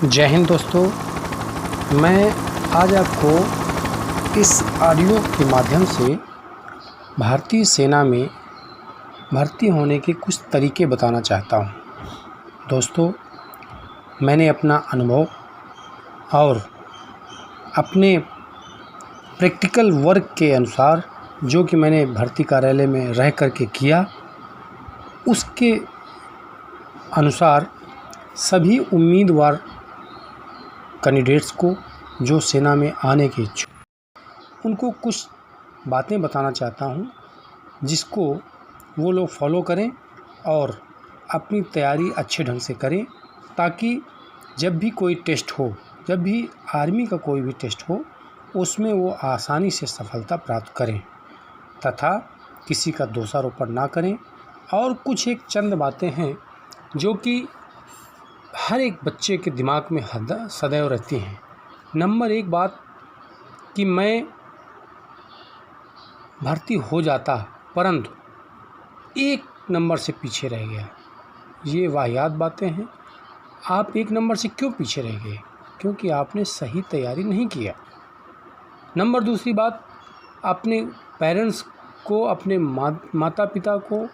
जय हिंद दोस्तों। मैं आज आपको इस ऑडियो के माध्यम से भारतीय सेना में भर्ती होने के कुछ तरीके बताना चाहता हूँ। दोस्तों, मैंने अपना अनुभव और अपने प्रैक्टिकल वर्क के अनुसार जो कि मैंने भर्ती कार्यालय में रह कर के किया, उसके अनुसार सभी उम्मीदवार कैंडिडेट्स को जो सेना में आने के इच्छुक, उनको कुछ बातें बताना चाहता हूं, जिसको वो लोग फॉलो करें और अपनी तैयारी अच्छे ढंग से करें, ताकि जब भी कोई टेस्ट हो, जब भी आर्मी का कोई भी टेस्ट हो, उसमें वो आसानी से सफलता प्राप्त करें तथा किसी का दोषारोपण ना करें। और कुछ एक चंद बातें हैं जो कि हर एक बच्चे के दिमाग में सदैव रहती हैं। नंबर एक बात कि मैं भर्ती हो जाता परंतु एक नंबर से पीछे रह गया। ये वाहियात बातें हैं। आप एक नंबर से क्यों पीछे रह गए? क्योंकि आपने सही तैयारी नहीं किया। नंबर दूसरी बात, अपने पेरेंट्स को, अपने माता पिता को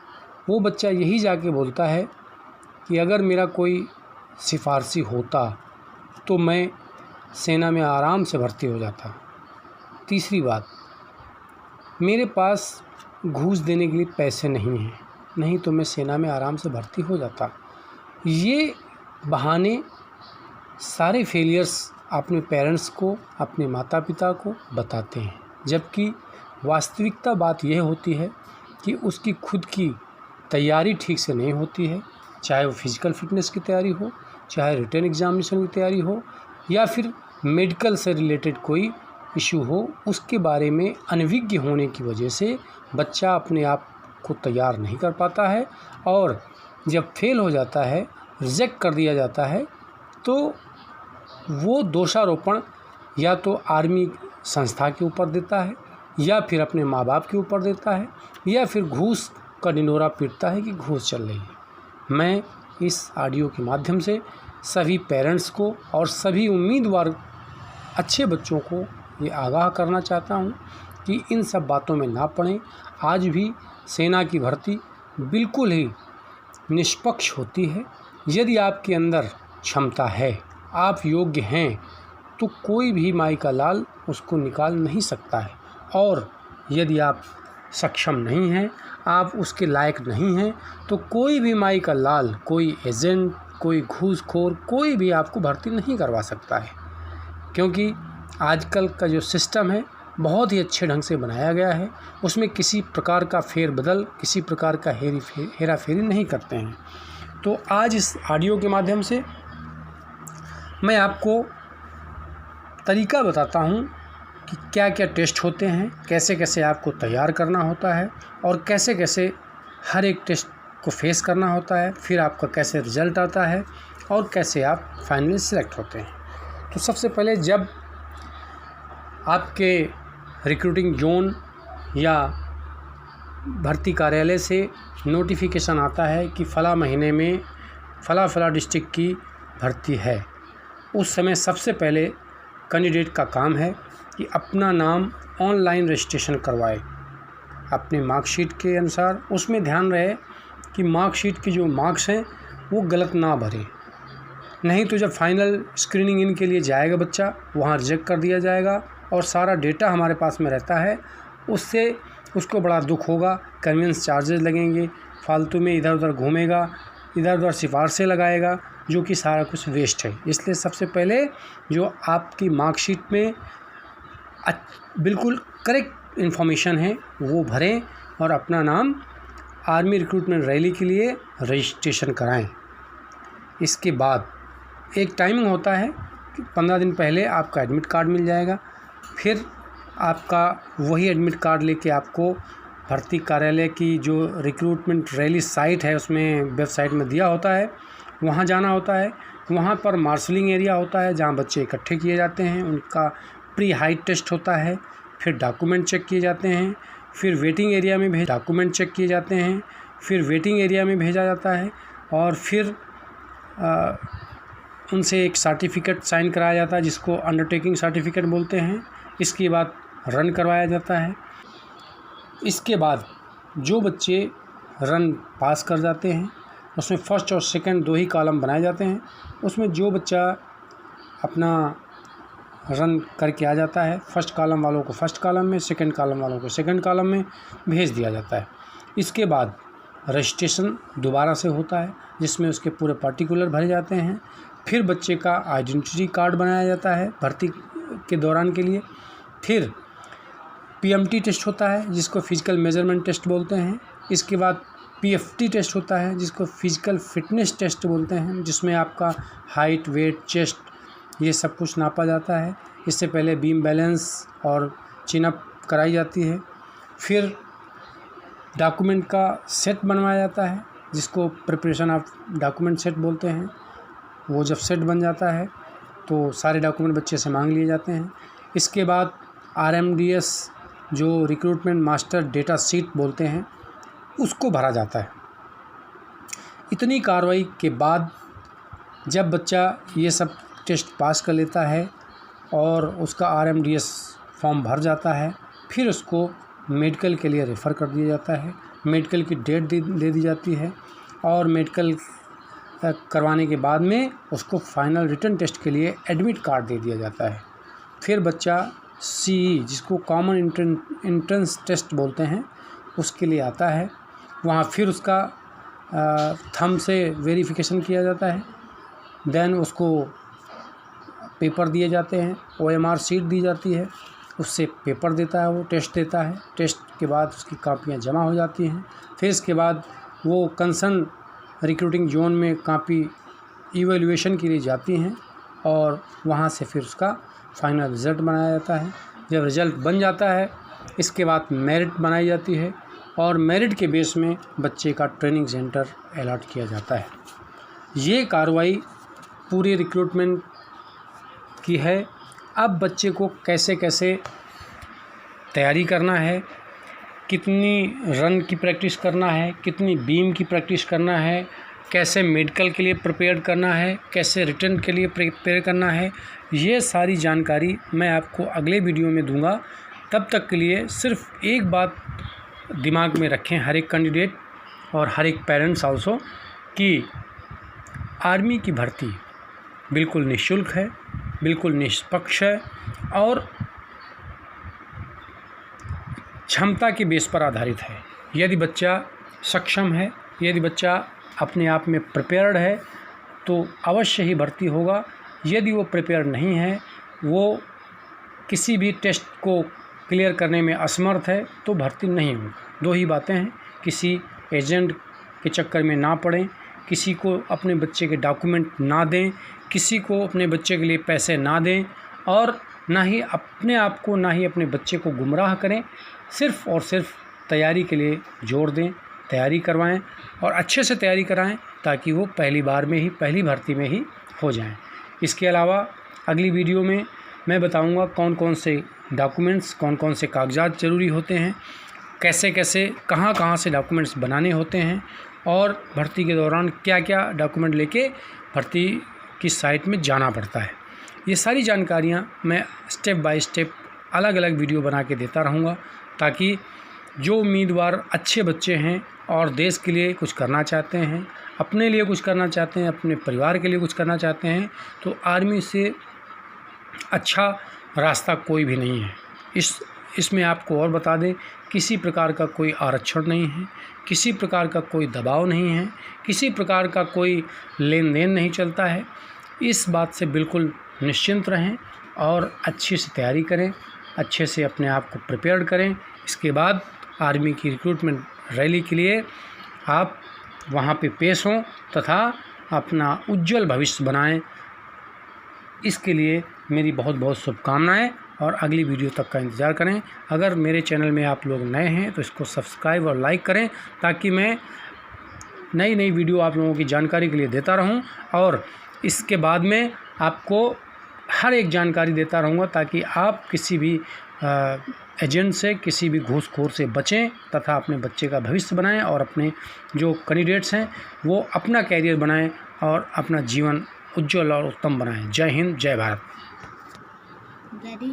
वो बच्चा यही जाके बोलता है कि अगर मेरा कोई सिफारशी होता तो मैं सेना में आराम से भर्ती हो जाता। तीसरी बात, मेरे पास घूस देने के लिए पैसे नहीं हैं, नहीं तो मैं सेना में आराम से भर्ती हो जाता। ये बहाने सारे फेलियर्स अपने पेरेंट्स को, अपने माता पिता को बताते हैं, जबकि वास्तविकता बात यह होती है कि उसकी खुद की तैयारी ठीक से नहीं होती है। चाहे वो फिज़िकल फिटनेस की तैयारी हो, चाहे रिटन एग्जामिनेशन की तैयारी हो, या फिर मेडिकल से रिलेटेड कोई इशू हो, उसके बारे में अनभिज्ञ होने की वजह से बच्चा अपने आप को तैयार नहीं कर पाता है, और जब फेल हो जाता है, रिजेक्ट कर दिया जाता है, तो वो दोषारोपण या तो आर्मी संस्था के ऊपर देता है, या फिर अपने माँ बाप के ऊपर देता है, या फिर घूस का डिंडोरा पीटता है कि घूस चल रही है। मैं इस ऑडियो के माध्यम से सभी पेरेंट्स को और सभी उम्मीदवार अच्छे बच्चों को ये आगाह करना चाहता हूँ कि इन सब बातों में ना पड़ें। आज भी सेना की भर्ती बिल्कुल ही निष्पक्ष होती है। यदि आपके अंदर क्षमता है, आप योग्य हैं, तो कोई भी माई का लाल उसको निकाल नहीं सकता है। और यदि आप सक्षम नहीं हैं, आप उसके लायक नहीं हैं, तो कोई भी माई का लाल, कोई एजेंट, कोई घूसखोर, कोई भी आपको भर्ती नहीं करवा सकता है। क्योंकि आजकल का जो सिस्टम है बहुत ही अच्छे ढंग से बनाया गया है, उसमें किसी प्रकार का फेरबदल, किसी प्रकार का हेरा फेरी नहीं करते हैं। तो आज इस ऑडियो के माध्यम से मैं आपको तरीका बताता हूँ कि क्या क्या टेस्ट होते हैं, कैसे कैसे आपको तैयार करना होता है, और कैसे कैसे हर एक टेस्ट को फेस करना होता है, फिर आपका कैसे रिज़ल्ट आता है और कैसे आप फाइनली सिलेक्ट होते हैं। तो सबसे पहले जब आपके रिक्रूटिंग जोन या भर्ती कार्यालय से नोटिफिकेशन आता है कि फ़ला महीने में फ़ला डिस्ट्रिक्ट की भर्ती है, उस समय सबसे पहले कैंडिडेट का काम है कि अपना नाम ऑनलाइन रजिस्ट्रेशन करवाए अपने मार्कशीट के अनुसार। उसमें ध्यान रहे कि मार्कशीट की जो मार्क्स हैं वो गलत ना भरे, नहीं तो जब फाइनल स्क्रीनिंग इन के लिए जाएगा बच्चा, वहाँ रिजेक्ट कर दिया जाएगा और सारा डेटा हमारे पास में रहता है। उससे उसको बड़ा दुख होगा, कन्वेंस चार्जेस लगेंगे, फालतू में इधर उधर घूमेगा, इधर उधर सिफारिशें लगाएगा, जो कि सारा कुछ वेस्ट है। इसलिए सबसे पहले जो आपकी मार्कशीट में बिल्कुल करेक्ट इन्फॉर्मेशन है वो भरें और अपना नाम आर्मी रिक्रूटमेंट रैली के लिए रजिस्ट्रेशन कराएं। इसके बाद एक टाइमिंग होता है कि 15 दिन पहले आपका एडमिट कार्ड मिल जाएगा। फिर आपका वही एडमिट कार्ड लेके आपको भर्ती कार्यालय की जो रिक्रूटमेंट रैली साइट है, उसमें वेबसाइट में दिया होता है, वहाँ जाना होता है। वहाँ पर मार्शलिंग एरिया होता है जहाँ बच्चे इकट्ठे किए जाते हैं, उनका प्री हाइट टेस्ट होता है, फिर डॉक्यूमेंट चेक किए जाते हैं, फिर वेटिंग एरिया में डॉक्यूमेंट चेक किए जाते हैं, फिर वेटिंग एरिया में भेजा जाता है, और फिर उनसे एक सर्टिफिकेट साइन कराया जाता है जिसको अंडरटेकिंग सर्टिफिकेट बोलते हैं। इसके बाद रन करवाया जाता है। इसके बाद जो बच्चे रन पास कर जाते हैं उसमें फर्स्ट और सेकंड 2 ही कॉलम बनाए जाते हैं। उसमें जो बच्चा अपना रन करके आ जाता है, फर्स्ट कॉलम वालों को फर्स्ट कॉलम में, सेकंड कॉलम वालों को सेकंड कॉलम में भेज दिया जाता है। इसके बाद रजिस्ट्रेशन दोबारा से होता है जिसमें उसके पूरे पार्टिकुलर भरे जाते हैं। फिर बच्चे का आइडेंटिटी कार्ड बनाया जाता है भर्ती के दौरान के लिए। फिर पीएमटी टेस्ट होता है जिसको फिजिकल मेजरमेंट टेस्ट बोलते हैं। इसके बाद पीएफटी टेस्ट होता है जिसको फिजिकल फिटनेस टेस्ट बोलते हैं, जिसमें आपका हाइट, वेट, चेस्ट ये सब कुछ नापा जाता है। इससे पहले बीम बैलेंस और चिनअप कराई जाती है। फिर डॉक्यूमेंट का सेट बनवाया जाता है जिसको प्रिपरेशन ऑफ डॉक्यूमेंट सेट बोलते हैं। वो जब सेट बन जाता है तो सारे डॉक्यूमेंट बच्चे से मांग लिए जाते हैं। इसके बाद RMDS जो रिक्रूटमेंट मास्टर डेटा शीट बोलते हैं उसको भरा जाता है। इतनी कार्रवाई के बाद जब बच्चा ये सब टेस्ट पास कर लेता है और उसका RMDS फॉर्म भर जाता है, फिर उसको मेडिकल के लिए रेफ़र कर दिया जाता है। मेडिकल की डेट दे दी जाती है और मेडिकल करवाने के बाद में उसको फाइनल रिटन टेस्ट के लिए एडमिट कार्ड दे दिया जाता है। फिर बच्चा CE जिसको कॉमन एंट्रेंस टेस्ट बोलते हैं उसके लिए आता है। वहाँ फिर उसका थंब से वेरिफिकेशन किया जाता है। देन उसको पेपर दिए जाते हैं, OMR शीट दी जाती है, उससे पेपर देता है, वो टेस्ट देता है। टेस्ट के बाद उसकी कापियाँ जमा हो जाती हैं। फिर इसके बाद वो कंसर्न रिक्रूटिंग जोन में कापी इवैल्यूएशन के लिए जाती हैं और वहाँ से फिर उसका फाइनल रिज़ल्ट बनाया जाता है। जब रिज़ल्ट बन जाता है इसके बाद मेरिट बनाई जाती है और मेरिट के बेस में बच्चे का ट्रेनिंग सेंटर अलॉट किया जाता है। ये कार्रवाई पूरे रिक्रूटमेंट की है। अब बच्चे को कैसे कैसे तैयारी करना है, कितनी रन की प्रैक्टिस करना है, कितनी बीम की प्रैक्टिस करना है, कैसे मेडिकल के लिए प्रिपेयर करना है, कैसे रिटन के लिए प्रिपेयर करना है, ये सारी जानकारी मैं आपको अगले वीडियो में दूंगा। तब तक के लिए सिर्फ एक बात दिमाग में रखें हर एक कैंडिडेट और हर एक पेरेंट्स आल्सो कि आर्मी की भर्ती बिल्कुल निःशुल्क है, बिल्कुल निष्पक्ष है और क्षमता के बेस पर आधारित है। यदि बच्चा सक्षम है, यदि बच्चा अपने आप में प्रिपेयर्ड है तो अवश्य ही भर्ती होगा। यदि वो प्रिपेयर नहीं है, वो किसी भी टेस्ट को क्लियर करने में असमर्थ है तो भर्ती नहीं होगी। 2 ही बातें हैं, किसी एजेंट के चक्कर में ना पड़ें, किसी को अपने बच्चे के डॉक्यूमेंट ना दें, किसी को अपने बच्चे के लिए पैसे ना दें और ना ही अपने आप को ना ही अपने बच्चे को गुमराह करें। सिर्फ़ और सिर्फ तैयारी के लिए जोर दें, तैयारी करवाएं और अच्छे से तैयारी कराएं ताकि वो पहली बार में ही, पहली भर्ती में ही हो जाएं। इसके अलावा अगली वीडियो में मैं बताऊंगा कौन कौन से डॉक्यूमेंट्स, कौन कौन से कागजात ज़रूरी होते हैं, कैसे कैसे कहाँ कहाँ से डॉक्यूमेंट्स बनाने होते हैं और भर्ती के दौरान क्या क्या डॉक्यूमेंट लेके भर्ती की साइट में जाना पड़ता है। ये सारी जानकारियाँ मैं स्टेप बाय स्टेप अलग अलग वीडियो बना के देता रहूँगा ताकि जो उम्मीदवार अच्छे बच्चे हैं और देश के लिए कुछ करना चाहते हैं, अपने लिए कुछ करना चाहते हैं, अपने परिवार के लिए कुछ करना चाहते हैं तो आर्मी से अच्छा रास्ता कोई भी नहीं है। इसमें आपको और बता दें, किसी प्रकार का कोई आरक्षण नहीं है, किसी प्रकार का कोई दबाव नहीं है, किसी प्रकार का कोई लेन देन नहीं चलता है। इस बात से बिल्कुल निश्चिंत रहें और अच्छे से तैयारी करें, अच्छे से अपने आप को प्रिपेयर करें। इसके बाद आर्मी की रिक्रूटमेंट रैली के लिए आप वहाँ पे पेश हों तथा अपना उज्जवल भविष्य बनाएं। इसके लिए मेरी बहुत बहुत शुभकामनाएं और अगली वीडियो तक का इंतज़ार करें। अगर मेरे चैनल में आप लोग नए हैं तो इसको सब्सक्राइब और लाइक करें ताकि मैं नई नई वीडियो आप लोगों की जानकारी के लिए देता रहूं और इसके बाद में आपको हर एक जानकारी देता रहूँगा ताकि आप किसी भी एजेंट से, किसी भी घूसखोर से बचें तथा अपने बच्चे का भविष्य बनाएं और अपने जो कैंडिडेट्स हैं वो अपना कैरियर बनाएं और अपना जीवन उज्जवल और उत्तम बनाएं। जय हिंद, जय भारत। डैडी